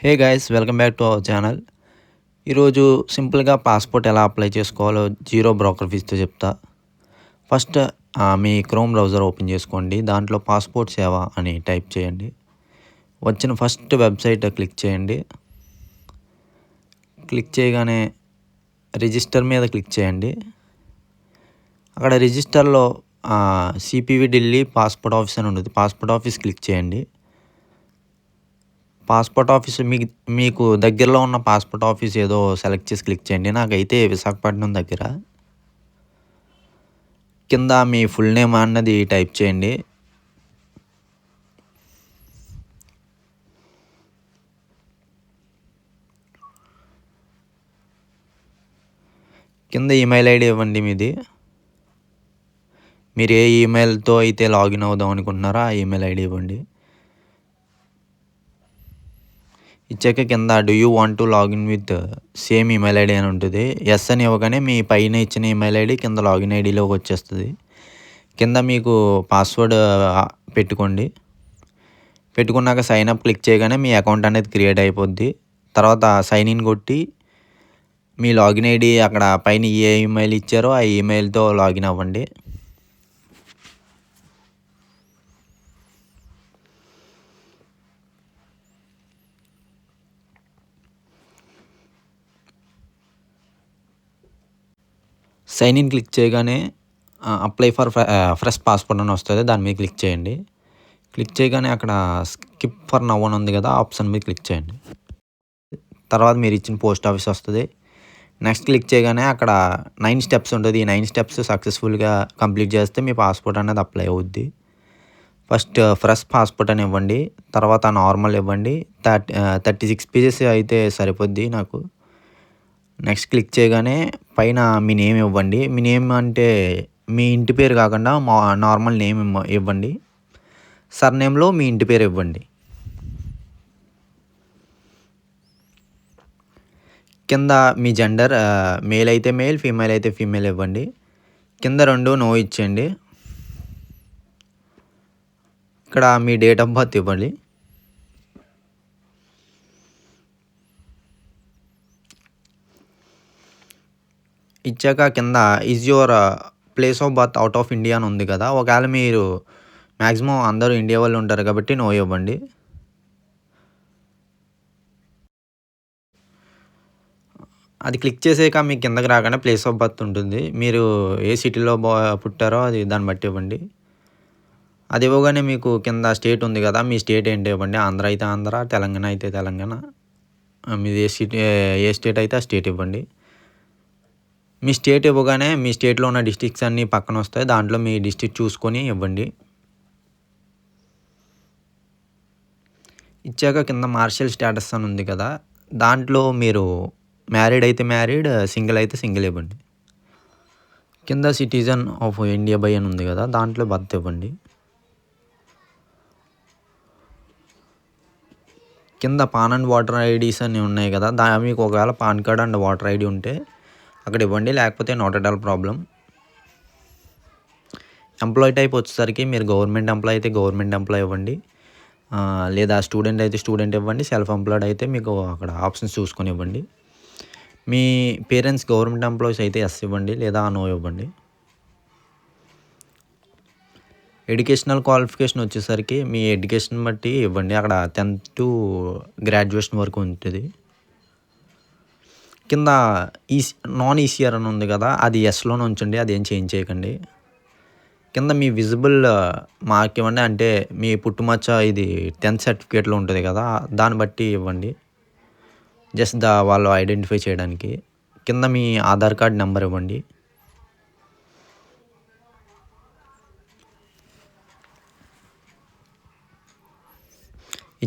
Hey guys, welcome back to our channel. ఈరోజు సింపుల్గా passport ఎలా అప్లై చేసుకోవాలో జీరో బ్రోకర్ ఫీజుతో చెప్తా. ఫస్ట్ మీ క్రోమ్ బ్రౌజర్ ఓపెన్ చేసుకోండి. దాంట్లో పాస్పోర్ట్ సేవ అని టైప్ చేయండి. వచ్చిన ఫస్ట్ వెబ్సైట్ క్లిక్ చేయండి. క్లిక్ చేయగానే రిజిస్టర్ మీద క్లిక్ చేయండి. అక్కడ రిజిస్టర్లో సిపివి ఢిల్లీ పాస్పోర్ట్ ఆఫీస్ అని ఉంటుంది. పాస్పోర్ట్ ఆఫీస్ క్లిక్ చేయండి. పాస్పోర్ట్ ఆఫీస్ మీకు దగ్గరలో ఉన్న పాస్పోర్ట్ ఆఫీస్ ఏదో సెలెక్ట్ చేసి క్లిక్ చేయండి. నాకైతే విశాఖపట్నం దగ్గర. కింద మీ ఫుల్ నేమ్ అన్నది టైప్ చేయండి. కింద ఈమెయిల్ ఐడి ఇవ్వండి మీది. మీరు ఏ ఈమెయిల్తో అయితే లాగిన్ అవుదాం అనుకుంటున్నారో ఆ ఈమెయిల్ ఐడి ఇవ్వండి. ఇచ్చాక కింద do you want to login with same email ID అని ఉంటుంది. ఎస్ అని ఇవ్వగానే మీ పైన ఇచ్చిన ఈమెయిల్ ఐడి కింద లాగిన్ ఐడిలోకి వచ్చేస్తుంది. కింద మీకు పాస్వర్డ్ పెట్టుకోండి. పెట్టుకున్నాక సైన్ అప్ క్లిక్ చేయగానే మీ అకౌంట్ అనేది క్రియేట్ అయిపోద్ది. తర్వాత సైన్ ఇన్ కొట్టి మీ లాగిన్ ఐడి అక్కడ పైన ఏ ఈమెయిల్ ఇచ్చారో ఆ ఈమెయిల్తో లాగిన్ అవ్వండి. సైన్ ఇన్ క్లిక్ చేయగానే అప్లై ఫర్ ఫ్రెష్ పాస్పోర్ట్ అని వస్తుంది. దాని మీద క్లిక్ చేయండి. క్లిక్ చేయగానే అక్కడ స్కిప్ ఫర్ నవ్ అని ఉంది కదా, ఆప్షన్ మీద క్లిక్ చేయండి. తర్వాత మీరు ఇచ్చిన పోస్ట్ ఆఫీస్ వస్తుంది. నెక్స్ట్ క్లిక్ చేయగానే అక్కడ 9 స్టెప్స్ ఉంటుంది. ఈ 9 స్టెప్స్ సక్సెస్ఫుల్గా కంప్లీట్ చేస్తే మీ పాస్పోర్ట్ అనేది అప్లై అవుద్ది. ఫస్ట్ ఫ్రెష్ పాస్పోర్ట్ అని ఇవ్వండి. తర్వాత నార్మల్ ఇవ్వండి. 36 పేజెస్ అయితే సరిపోద్ది నాకు. నెక్స్ట్ క్లిక్ చేయగానే పైన మీ నేమ్ ఇవ్వండి. మీ నేమ్ అంటే మీ ఇంటి పేరు కాకుండా నార్మల్ నేమ్ ఇవ్వండి. సర్నేమ్లో మీ ఇంటి పేరు ఇవ్వండి. కింద మీ జెండర్ మేల్ అయితే మేల్, ఫీమేల్ అయితే ఫీమేల్ ఇవ్వండి. కింద 2 నో ఇచ్చేయండి. ఇక్కడ మీ డేట్ ఆఫ్ బర్త్ ఇవ్వండి. ఇచ్చాక కింద is your place of birth out of India అని ఉంది కదా, ఒకవేళ మీరు మ్యాక్సిమం అందరూ ఇండియా వాళ్ళు ఉంటారు కాబట్టి నో ఇవ్వండి. అది క్లిక్ చేసాక మీ కిందకి రాగానే ప్లేస్ ఆఫ్ బర్త్ ఉంటుంది. మీరు ఏ సిటీలో పుట్టారో అది దాన్ని బట్టి ఇవ్వండి. అది ఇవ్వగానే మీకు కింద స్టేట్ ఉంది కదా, మీ స్టేట్ ఏంటి ఇవ్వండి. ఆంధ్ర అయితే ఆంధ్ర, తెలంగాణ అయితే తెలంగాణ. మీది ఏ స్టేట్ అయితే ఆ స్టేట్ ఇవ్వండి. మీ స్టేట్ ఇవ్వగానే మీ స్టేట్లో ఉన్న డిస్ట్రిక్ట్స్ అన్నీ పక్కన వస్తాయి. దాంట్లో మీ డిస్ట్రిక్ట్ చూసుకొని ఇవ్వండి. ఇచ్చాక కింద మార్షల్ స్టేటస్ అని ఉంది కదా, దాంట్లో మీరు మ్యారీడ్ అయితే మ్యారీడ్, సింగిల్ అయితే సింగిల్ ఇవ్వండి. కింద సిటిజన్ ఆఫ్ ఇండియా బై అని ఉంది కదా, దాంట్లో బర్త్ ఇవ్వండి. కింద పాన్ అండ్ వాటర్ ఐడీస్ అని ఉన్నాయి కదా, మీకు ఒకవేళ pan card and voter ID ఉంటే అక్కడ ఇవ్వండి, లేకపోతే not at all problem. Employee type వచ్చేసరికి మీరు గవర్నమెంట్ ఎంప్లాయీ అయితే గవర్నమెంట్ ఎంప్లాయీ ఇవ్వండి, లేదా స్టూడెంట్ అయితే స్టూడెంట్ ఇవ్వండి. సెల్ఫ్ ఎంప్లాయిడ్ అయితే మీకు అక్కడ ఆప్షన్స్ చూసుకొని ఇవ్వండి. మీ పేరెంట్స్ గవర్నమెంట్ ఎంప్లాయీస్ అయితే ఎస్ ఇవ్వండి, లేదా నో ఇవ్వండి. ఎడ్యుకేషనల్ క్వాలిఫికేషన్ వచ్చేసరికి మీ ఎడ్యుకేషన్ బట్టి ఇవ్వండి. అక్కడ 10th to గ్రాడ్యుయేషన్ వరకు ఉంటుంది. కింద నాన్ ఈసీఆర్ అని ఉంది కదా, అది ఎస్లోనే ఉంచండి, అదేం చేంజ్ చేయకండి. కింద మీ విజిబుల్ మార్క్ ఇవ్వండి, అంటే మీ పుట్టుమచ్చ ఇది 10th సర్టిఫికేట్లో ఉంటుంది కదా, దాన్ని బట్టి ఇవ్వండి. జస్ట్ వాళ్ళు ఐడెంటిఫై చేయడానికి. కింద మీ ఆధార్ కార్డ్ నెంబర్ ఇవ్వండి.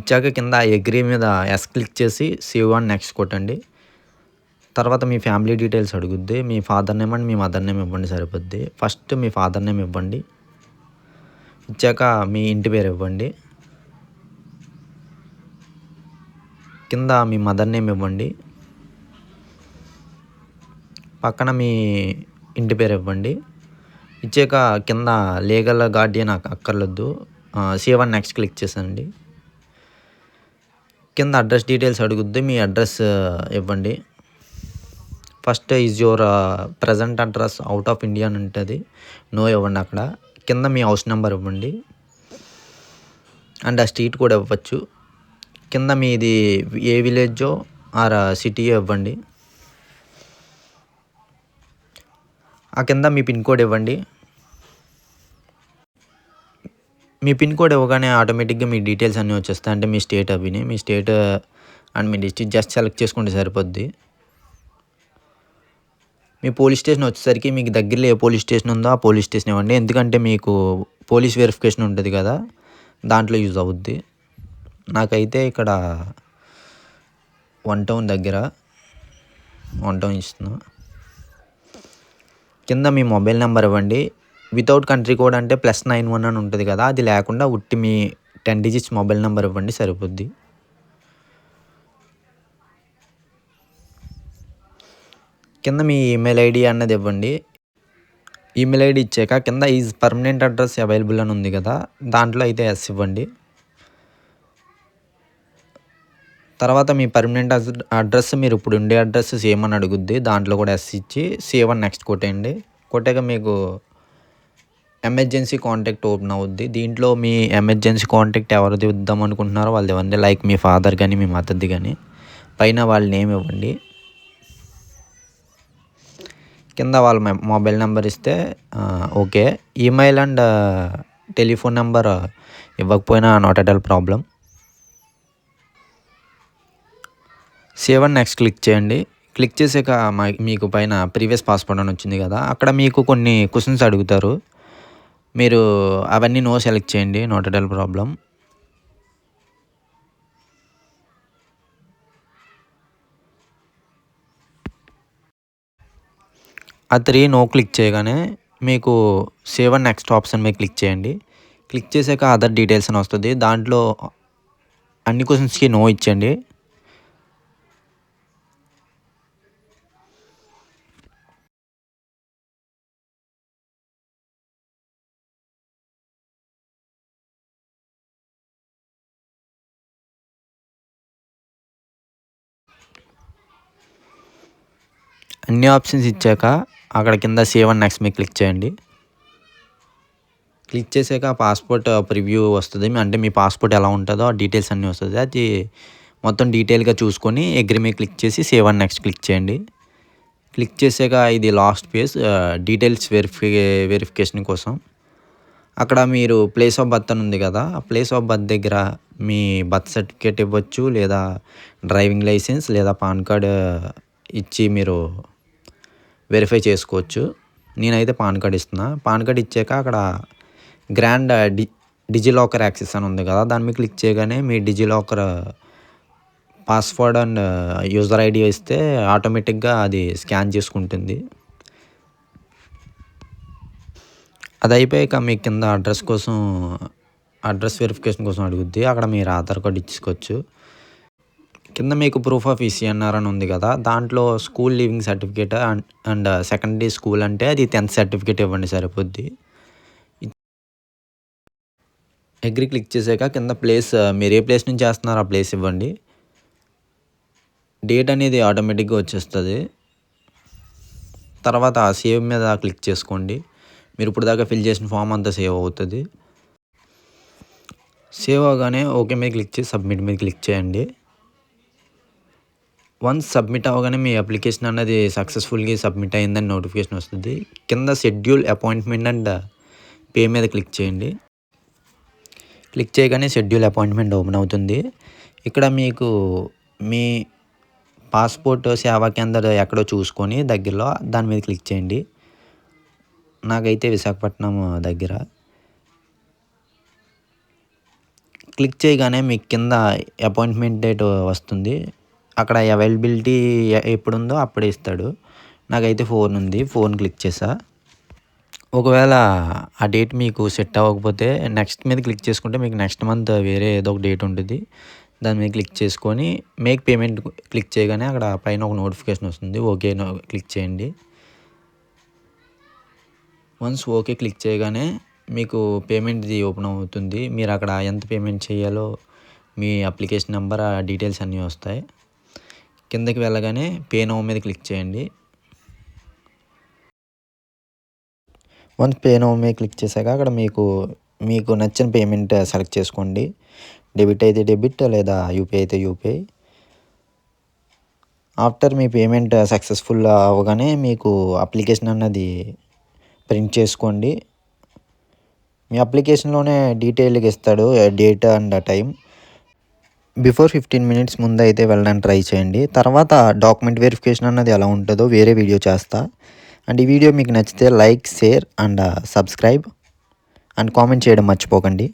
ఇచ్చాక కింద అగ్రీ మీద ఎస్ క్లిక్ చేసి సేవ్ అండ్ నెక్స్ట్ కొట్టండి. తర్వాత మీ ఫ్యామిలీ డీటెయిల్స్ అడుగుద్ది. మీ ఫాదర్ నేమ్ అండ్ మీ మదర్ నేమ్ ఇవ్వండి, సరిపోద్ది. ఫస్ట్ మీ ఫాదర్ నేమ్ ఇవ్వండి. ఇచ్చాక మీ ఇంటి పేరు ఇవ్వండి. కింద మీ మదర్ నేమ్ ఇవ్వండి. పక్కన మీ ఇంటి పేరు ఇవ్వండి. ఇచ్చాక కింద లీగల్ గార్డియన్ అక్కర్లేదు, సేవ్ అండ్ నెక్స్ట్ క్లిక్ చేసండి. కింద అడ్రస్ డీటెయిల్స్ అడుగుద్ది. మీ అడ్రస్ ఇవ్వండి. First is your present address out of India అని ఉంటుంది. నో ఇవ్వండి అక్కడ. కింద మీ హౌస్ నెంబర్ ఇవ్వండి అండ్ ఆ స్ట్రీట్ కూడా ఇవ్వచ్చు. కింద మీది ఏ విలేజో ఆర్ సిటీయో ఇవ్వండి. ఆ కింద మీ పిన్ కోడ్ ఇవ్వండి. మీ పిన్ కోడ్ ఇవ్వగానే ఆటోమేటిక్గా మీ డీటెయిల్స్ అన్నీ వచ్చేస్తాయి. అంటే మీ స్టేట్ అవిని మీ స్టేట్ అండ్ మీ డిస్ట్రిక్ట్ జస్ట్ సెలెక్ట్ చేసుకుంటే సరిపోద్ది. మీ పోలీస్ స్టేషన్ వచ్చేసరికి మీకు దగ్గరలో ఏ పోలీస్ స్టేషన్ ఉందో ఆ పోలీస్ స్టేషన్ ఇవ్వండి. ఎందుకంటే మీకు పోలీస్ వెరిఫికేషన్ ఉంటుంది కదా, దాంట్లో యూజ్ అవుద్ది. నాకైతే ఇక్కడ 1 టౌన్ దగ్గర 1 టౌన్ ఇస్తున్నా. కింద మీ మొబైల్ నెంబర్ ఇవ్వండి. వితౌట్ కంట్రీ కోడ్ అంటే +91 అని ఉంటుంది కదా, అది లేకుండా ఉట్టి మీ 10 డిజిట్స్ మొబైల్ నెంబర్ ఇవ్వండి సరిపోద్ది. కింద మీ ఈమెయిల్ ఐడి అన్నది ఇవ్వండి. ఈమెయిల్ ఐడి ఇచ్చాక కింద ఈజ్ పర్మనెంట్ అడ్రస్ అవైలబుల్ అని ఉంది కదా, దాంట్లో అయితే ఎస్ ఇవ్వండి. తర్వాత మీ పర్మనెంట్ అడ్రస్ మీరు ఇప్పుడు ఉండే అడ్రస్ సేమ్ అని అడుగుద్ది. దాంట్లో కూడా ఎస్ ఇచ్చి సేవ్ అని నెక్స్ట్ కొట్టేయండి. కొట్టాక మీకు ఎమర్జెన్సీ కాంటాక్ట్ ఓపెన్ అవుద్ది. దీంట్లో మీ ఎమర్జెన్సీ కాంటాక్ట్ ఎవరిది ఇద్దాం అనుకుంటున్నారో వాళ్ళది ఇవ్వండి. లైక్ మీ ఫాదర్ కానీ మీ మదర్ది కానీ. పైన వాళ్ళ నేమ్ ఇవ్వండి. కింద వాళ్ళ మొబైల్ నెంబర్ ఇస్తే okay. Email and telephone number ఇవ్వకపోయినా not at all problem. Save అని నెక్స్ట్ క్లిక్ చేయండి. క్లిక్ చేసాక మీకు పైన ప్రీవియస్ పాస్వర్డ్ అని వచ్చింది కదా, అక్కడ మీకు కొన్ని క్వశ్చన్స్ అడుగుతారు. మీరు అవన్నీ నో సెలెక్ట్ చేయండి. Not at all problem. ఆ 3 నో క్లిక్ చేయగానే మీకు సేవ్ అండ్ నెక్స్ట్ ఆప్షన్ మీద క్లిక్ చేయండి. క్లిక్ చేసాక అదర్ డీటెయిల్స్ అని వస్తుంది. దాంట్లో అన్ని క్వశ్చన్స్కి నో ఇచ్చండి. అన్ని ఆప్షన్స్ ఇచ్చాక అక్కడ కింద సేవ్ అండ్ నెక్స్ట్ మీద క్లిక్ చేయండి. క్లిక్ చేసాక పాస్పోర్ట్ ప్రివ్యూ వస్తుంది. అంటే మీ పాస్పోర్ట్ ఎలా ఉంటుందో ఆ డీటెయిల్స్ అన్నీ వస్తుంది. అది మొత్తం డీటెయిల్గా చూసుకొని అగ్రీ మీద క్లిక్ చేసి సేవ్ అండ్ నెక్స్ట్ క్లిక్ చేయండి. క్లిక్ చేసాక ఇది లాస్ట్ పేజ్ డీటెయిల్స్ వెరిఫికేషన్ కోసం. అక్కడ మీరు ప్లేస్ ఆఫ్ బర్త్ అని ఉంది కదా, ఆ ప్లేస్ ఆఫ్ బర్త్ దగ్గర మీ బర్త్ సర్టిఫికేట్ ఇవ్వచ్చు, లేదా డ్రైవింగ్ లైసెన్స్ లేదా పాన్ కార్డ్ ఇచ్చి మీరు వెరిఫై చేసుకోవచ్చు. నేనైతే పాన్ కార్డ్ ఇస్తున్నా. పాన్ కార్డ్ ఇచ్చాక అక్కడ గ్రాండ్ డిజిలాకర్ యాక్సెస్ అని ఉంది కదా, దాని మీద క్లిక్ చేయగానే మీ DigiLocker password and user ID ఇస్తే ఆటోమేటిక్గా అది స్కాన్ చేసుకుంటుంది. అది అయిపోయాక మీ కింద అడ్రస్ వెరిఫికేషన్ కోసం అడుగుద్ది. అక్కడ మీరు ఆధార్ కార్డు ఇచ్చుకోవచ్చు. కింద మీకు ప్రూఫ్ ఆఫ్ ఈసీఎన్ఆర్ అని ఉంది కదా, దాంట్లో school leaving certificate and secondary school అంటే అది 10th సర్టిఫికేట్ ఇవ్వండి సరిపోద్ది. అగ్రీ క్లిక్ చేసాక కింద ప్లేస్ మీరు ఏ ప్లేస్ నుంచి చేస్తున్నారో ఆ ప్లేస్ ఇవ్వండి. డేట్ అనేది ఆటోమేటిక్గా వచ్చేస్తుంది. తర్వాత సేవ్ మీద క్లిక్ చేసుకోండి. మీరు ఇప్పుడు దాకా ఫిల్ చేసిన ఫామ్ అంతా సేవ్ అవుతుంది. సేవ్ అవగానే ఓకే మీద క్లిక్ చేసి సబ్మిట్ మీద క్లిక్ చేయండి. వన్స్ సబ్మిట్ అవ్వగానే మీ అప్లికేషన్ అనేది సక్సెస్ఫుల్గా సబ్మిట్ అయిందని నోటిఫికేషన్ వస్తుంది. కింద షెడ్యూల్ అపాయింట్మెంట్ అండ్ పే మీద క్లిక్ చేయండి. క్లిక్ చేయగానే షెడ్యూల్ అపాయింట్మెంట్ ఓపెన్ అవుతుంది. ఇక్కడ మీకు మీ పాస్పోర్ట్ సేవా కేంద్రం ఎక్కడో చూసుకొని దగ్గరలో దాని మీద క్లిక్ చేయండి. నాకైతే విశాఖపట్నం దగ్గర. క్లిక్ చేయగానే మీకు కింద అపాయింట్మెంట్ డేట్ వస్తుంది. అక్కడ అవైలబిలిటీ ఎప్పుడుందో అప్పుడే ఇస్తాడు. నాకైతే 4 ఉంది. 4 క్లిక్ చేసా. ఒకవేళ ఆ డేట్ మీకు సెట్ అవ్వకపోతే నెక్స్ట్ మీద క్లిక్ చేసుకుంటే మీకు నెక్స్ట్ మంత్ వేరే ఏదో ఒక డేట్ ఉంటుంది. దాని మీద క్లిక్ చేసుకొని మేక్ పేమెంట్ క్లిక్ చేయగానే అక్కడ పైన ఒక నోటిఫికేషన్ వస్తుంది. ఓకే క్లిక్ చేయండి. వన్స్ ఓకే క్లిక్ చేయగానే మీకు పేమెంట్ది ఓపెన్ అవుతుంది. మీరు అక్కడ ఎంత పేమెంట్ చేయాలో మీ అప్లికేషన్ నెంబర్ ఆ డీటెయిల్స్ అన్నీ వస్తాయి. కిందకి వెళ్ళగానే పే నౌ మీద క్లిక్ చేయండి. వన్స్ పే నౌ మీద క్లిక్ చేశాక అక్కడ మీకు నచ్చిన పేమెంట్ సెలెక్ట్ చేసుకోండి. డెబిట్ అయితే డెబిట్ లేదా యూపీఐ అయితే యూపీఐ. ఆఫ్టర్ మీ పేమెంట్ సక్సెస్ఫుల్ అవ్వగానే మీకు అప్లికేషన్ అన్నది ప్రింట్ చేసుకోండి. మీ అప్లికేషన్లోనే డీటెయిల్గా ఇస్తాడు, date and time. Before 15 minutes ముందు అయితే వెళ్ళడానికి ట్రై చేయండి. తర్వాత డాక్యుమెంట్ వెరిఫికేషన్ అన్నది ఎలా ఉంటుందో వేరే వీడియో చేస్తా. అండ్ ఈ వీడియో మీకు నచ్చితే like, share and subscribe and comment చేయడం మర్చిపోకండి.